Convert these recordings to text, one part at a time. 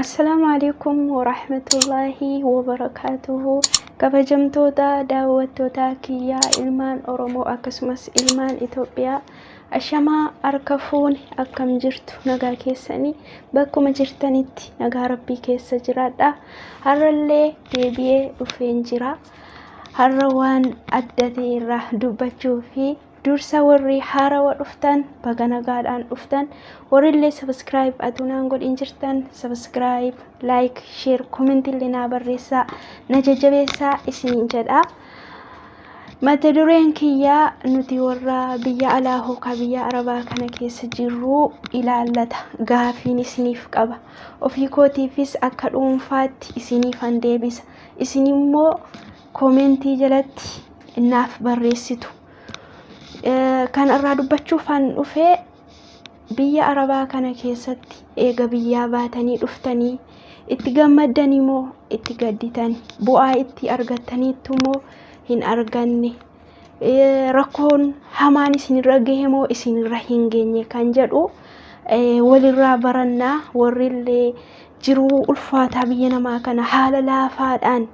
السلام عليكم ورحمة الله وبركاته. كبجمتوتا دعوتوتا كيا إلمان أورومو أكسمس إلمان إثيوبيا أشما أركفون أكم جرت نجا كيسني بكم جرتنيت نجا ربي كيس جرادا هرلي بيبي وفنجرا هروان أدتي راه دوبتشو في dursa warri hara wa dhuftan baga nagaadhaan dhuftan warrillee subscribe atunaan godhin jirtan subscribe like share comment illee naa barreessaa na jajjabeessaa isiniin jedha. mata dureen kiyyaa nuti warra biyya alaa hookaa biyya arabaa kana keessa jirru ilaallata gaafiin isiniif qaba ofii kootiifis akka dhuunfaatti isiniifan deebisa isin immoo commentii jalatti naaf barreessitu. kan irraa dubbachuufan dhufee biyya arabaa kana keessatti eega biyyaa baatanii dhuftanii itti gammaddanii moo itti gadditan bu'aa itti argattaniitu moo hin arganne rakkoon hamaan isinirra gahe moo isinirra hin geenye kan jedhu walirraa barannaa. warrillee jiruu ulfaataa biyya namaa kana haala laafaadhaan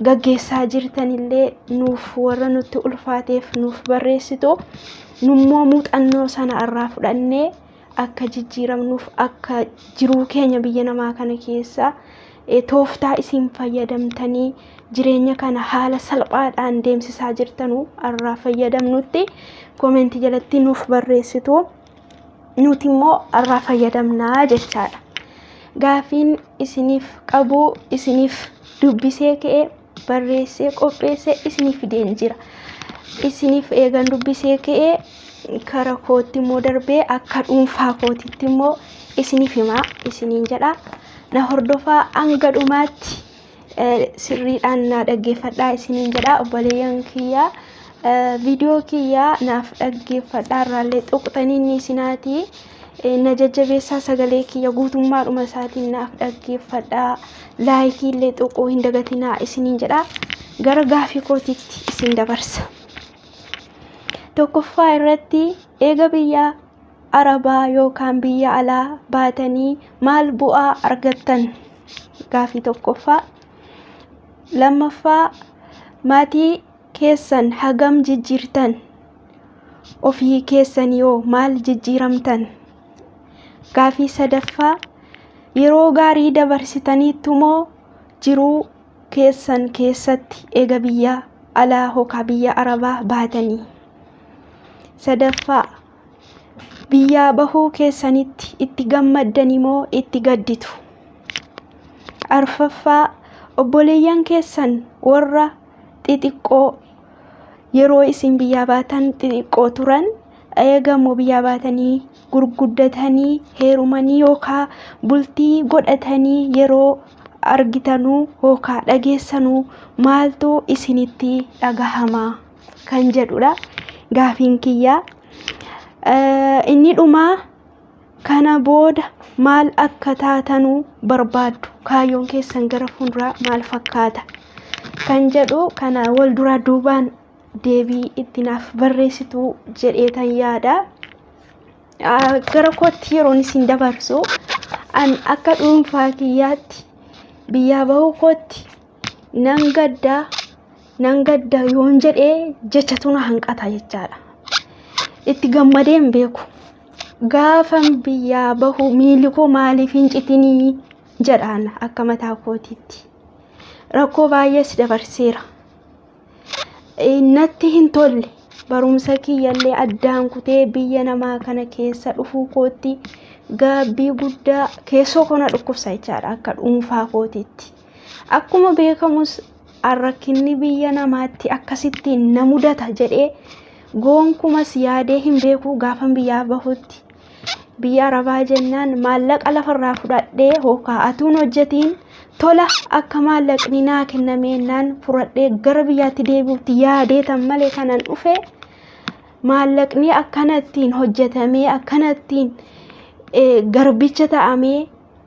gaggeessaa jirtanillee nuuf warra nutti ulfaateef nuuf barreessitu nummoo muuxannoo sana irraa fudhannee akka jijjiiramnuuf akka jiruu keenya biyya namaa kana keessa tooftaa isin fayyadamtanii jireenya kana haala salphaadhaan deemsisaa jirtanuu irraa fayyadamnutti komentii jalatti nuuf barreessitu nuti immoo irraa fayyadamnaa jechaadha. gaafiin isiniif qabu isiniif dubbisee ka'ee barreessee qopheessee isiniif fideen jira. isiniif eegan dubbisee ka'ee kara kootti immoo darbee akka dhuunfaa kootitti immoo isiniif himaa isiniin jedha. na hordofaa hanga dhumaatti sirriidhaan na dhaggeeffadhaa isiniin jedha. obboleeyyan kiyyaa viidiyoo kiyyaa naaf dhaggeeffadhaa irraallee tuqxanii ni isinaati na jajjabeessaa sagalee kiyya guutummaadhuma isaatiin naaf dhaggeeffadhaa laayikii illee tuquu hin dagatinaa isiniin jedha. gara gaafii kootiitti isin dabarsa. tokkoffaa irratti eega biyya arabaa yookaan biyya alaa baatanii maal bu'aa argattan gaafii tokkoffaa. lammaffaa maatii keessan hagam jijjiirtan ofii keessan yoo maal jijjiiramtan. gaafii sadaffaa yeroo gaarii dabarsitaniitu moo jiruu keessan keessatti eega biyya alaa hookaa biyya arabaa baatanii. sadaffaa biyyaa bahuu keessanitti itti gammaddanii moo itti gadditu. arfaffaa obboleeyyan keessan warra xixiqqoo yeroo isin biyyaa baatan xixiqqoo turan eegamoo biyyaa baatanii gurguddatanii heerumanii yookaan bultii godhatanii yeroo argitanuu yookaan dhageessanuu maaltu isinitti dhagahamaa kan jedhudha gaafiin kiyyaa. inni dhumaa kana booda maal akka taatanuu barbaaddu kaayyoon keessan gara fuulduraa maal fakkaata kan jedhu kana wal duraa duubaan deebii itti naaf barreessitu jedheetan yaada. gara kootti yeroon isin dabarsu an akka dhuunfaa kiyyaatti biyyaa bahuu kootti nan gadda yoon jedhee jechatu na hanqata jechaadha. itti gammadeen beeku gaafan biyyaa bahu miilli koo maaliif hin citinii jedhaan akka mataa kootiitti rakkoo baay'ees dabarseera. natti hin tolle barumsa kiyyallee addaan kutee biyya namaa kana keessa dhufuu kootti gaabbii guddaa keessoo kana dhukkubsa jechaadha akka dhuunfaa kootiitti. akkuma beekamus rakkinni biyya namaatti akkasittiin na mudata jedhee gonkumas yaadee hin beeku. gaafan biyyaa bahutti biyya arabaa jennaan maallaqa lafarraa fudhadhee hookaa atuun hojjetiin tola akka maallaqni naa kennameenaan fudhadhee gara biyyaatti deebi'utti yaadeetan malee kanan dhufe maallaqni akkanattiin hojjetamee akkanattiin garbicha ta'amee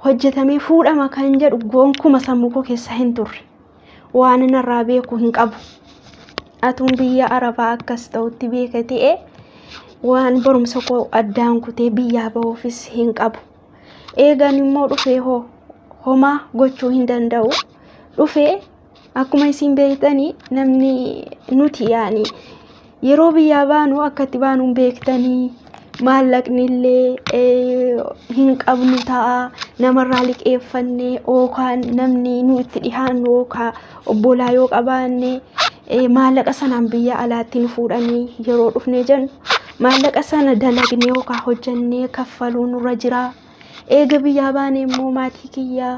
hojjetamee fuudhama kan jedhu gonkuma sammuu koo keessa hin turre waan narraa beeku hin qabu. atuun biyya arabaa akkas ta'utti beeka ta'e waan barumsa koo addaan kutee biyyaa bahuufis hin qabu. eegan immoo dhufee homaa gochuu hin danda'u. Dhufee akkuma isin beektanii namni nuti yaani yeroo biyyaa baanu akkatti baanuun beektanii maallaqni illee hin qabnu ta'a namarraa liqeeffannee yookaan namni nu itti dhihaannu yookaan obbolaa yoo qabaanne maallaqa sanaan biyya alaatti nu fuudhanii yeroo dhufnee jennu maallaqa sana dalagnee yookaan hojjannee kaffaluu nurra jira. Eega biyyaa baanee immoo maatii kiyyaa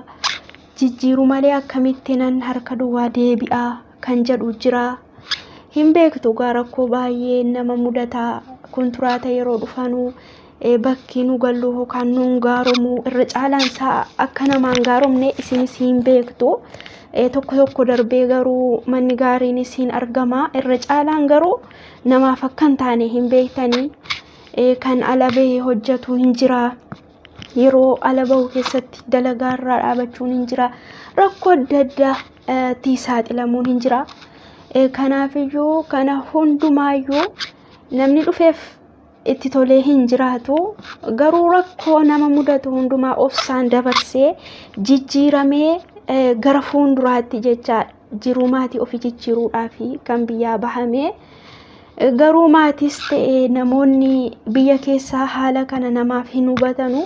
jijjiiru malee akkamitti nan harka duwwaa deebi'aa kan jedhu jira. Hin beektu rakkoo baay'ee nama mudataa kontiraata yeroo dhufanu bakki nu gallu yookaan nuun gaaromu irra caalaan isaa akka namaan gaaromne isinis hin beektu. Tokko darbee garuu manni gaariin isin argama. Irra caalaan garuu namaaf akka hin taane hin beektanii. Kan ala bahee hojjetu hin jira. Yeroo ala bahu keessatti dalagaarraa dhaabachuun hin jira. Rakkoo adda addaatti saaxilamuun hin jira. Kanaafiyyuu kana hundumaayyuu namni dhufeef itti tolee hin jiraatu. Garuu rakkoo nama mudatu hundumaa obsaan dabarsee jijjiiramee gara fuulduraatti jecha jiruu maatii ofii jijjiiruudhaaf kan biyyaa bahame. Garuu maatis ta'ee namoonni biyya keessaa haala kana namaaf hin hubatanu.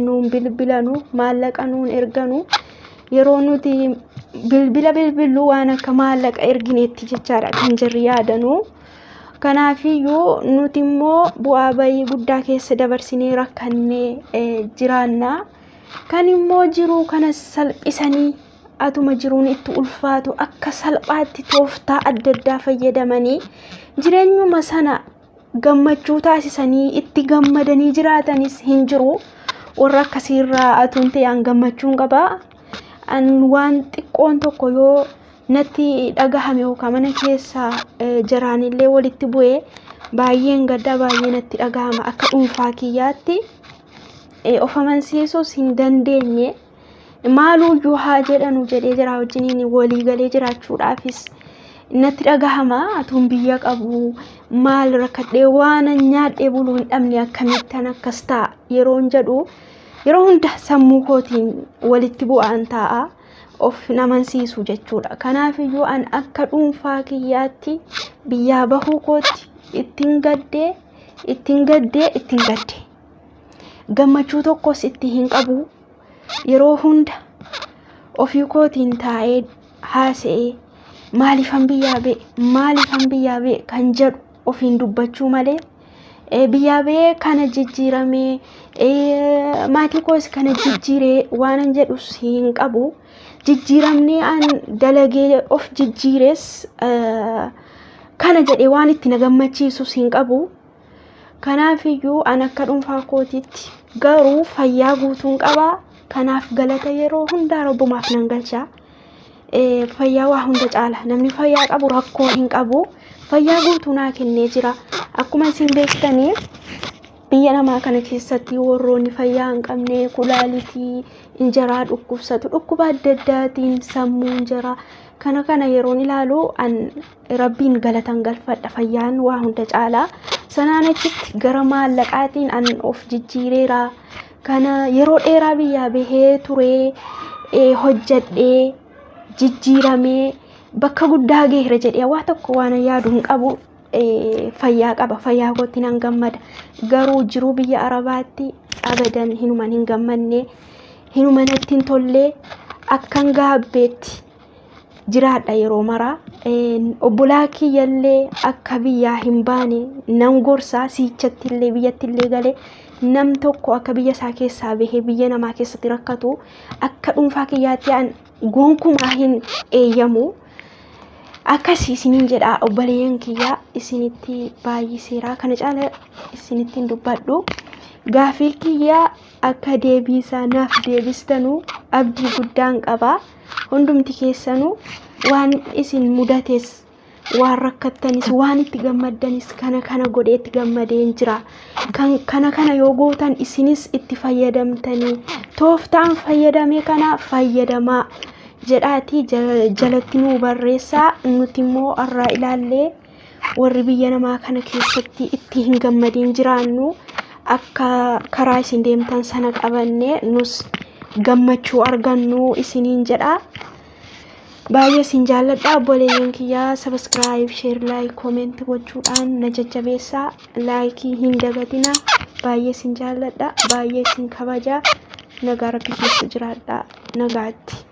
Nuun bilbilanu maallaqa nuun erganu yeroo nuti bilbiluu waan akka maallaqa ergineetti jechaadha kan jirri yaadanu. Kanaafiyyuu nuti immoo bu'aa bayii guddaa keessa dabarsinee rakkannee jiraanna. Kan immoo jiruu kana salphisanii atuma jiruun itti ulfaatu akka salphaatti tooftaa adda addaa fayyadamanii jireenyuma sana gammachuu taasisanii itti gammadanii jiraatanis hin jiru. Warra akkasiirraa atuun ta'an gammachuun qabaa. Waan xiqqoon tokko yoo natti dhagahame yookaan mana keessa jiraanillee walitti bu'ee baay'een gaddaa baay'ee natti dhagahama. Akka dhuunfaa kiyyaatti of amansiisuus hin dandeenye. Maaluyyuu haa jedhanu jedhee jira wajjiniin walii galee jiraachuudhaafis natti dhagahama. Atuun biyya qabu maal rakkadhee waan nyaadhee buluu hin dhabne akkamittan akkas ta'a yeroon jedhu yeroo hunda sammuu kootiin walitti bu'aan ta'a. Of amansiisu jechuudha. Kanaafiyyuu an akka dhuunfaa kiyyaatti biyyaa bahuu kootti ittiin gaddee. Gammachuu tokkos itti hin qabu. Yeroo hunda ofii kootiin taa'ee haasa'ee maaliifan biyyaa ba'e kan jedhu ofiin dubbachuu malee biyyaa ba'ee kana jijjiiramee maatii koos kana jijjiiree waanan jedhus hin qabu. Jijjiiramnee an dalagee of jijjiirees kana jedhee waan itti na gammachiisus hin qabu. Kanaafiyyuu an akka dhuunfaa kootiitti garuu fayyaa guutuun qabaa. Kanaaf galata yeroo hundaa Rabbumaaf nan galcha. Fayyaa waa hunda caala. Namni fayyaa qabu rakkoo hin qabu. Fayyaa guutuu naa kennee jira. Akkuma isin beektanii biyya namaa kana keessatti warroonni fayyaa hin qabne kulaalitii injaraa dhukkubsatu dhukkuba adda addaatiin sammuu injaraa kana yeroon ilaalu an Rabbiin galatan galfadha. Fayyaan waa hunda caala. Sanaan achitti gara maallaqaatiin an of jijjiireera. Kana yeroo dheeraa biyyaa bahee turee hojjadhee jijjiiramee bakka guddaa geera jedhee waa tokko waan yaadu hin qabu. Fayyaa qaba. Fayyaa kootti nan gammada. Garuu jiruu biyya Arabaatti abadan hinuman hin gammanne hinumanatti hin tollee akkan gaabbeetti jiraadha yeroo maraa. Obbolaa kiyyallee akka biyyaa hin baane nan gorsaa. Siichattillee biyyattillee galee nam tokko akka biyya isaa keessaa bahee biyya namaa keessatti rakkatu akka dhuunfaa kiyyaatti an gonkumaa hin eeyyamu. Akkasii isiniin jedha obboleeyyan kiyyaa isinitti baay'iseera. Kana caala isinittiin dubbadhu. Gaafii kiyyaa akka deebiisaa naaf deebistanu abdii guddaan qaba. Hundumti keessanuu waan isin mudates waan rakkattanis waan itti gammaddanis kana godheetti gammadeen jira. Kana yoo gootan isinis itti fayyadamtanii tooftaan fayyadame kana fayyadamaa jedhaati jalatti nuu barreessaa. Nuti immoo irraa ilaallee warri biyya namaa kana keessatti itti hin gammadin jiraannu akka karaa isin deemtan sana qabannee nus gammachuu argannu isiniin jedha. Baay'ee isin jaalladha obboleeyyan kiyyaa. Subscribe, share, like, comment gochuudhaan na jajjabeessaa. Like hin dagatina. Baay'ee isin jaalladha, baay'ee isin kabaja. Nagaa Rabbi keessa jiraadha. Nagaatti.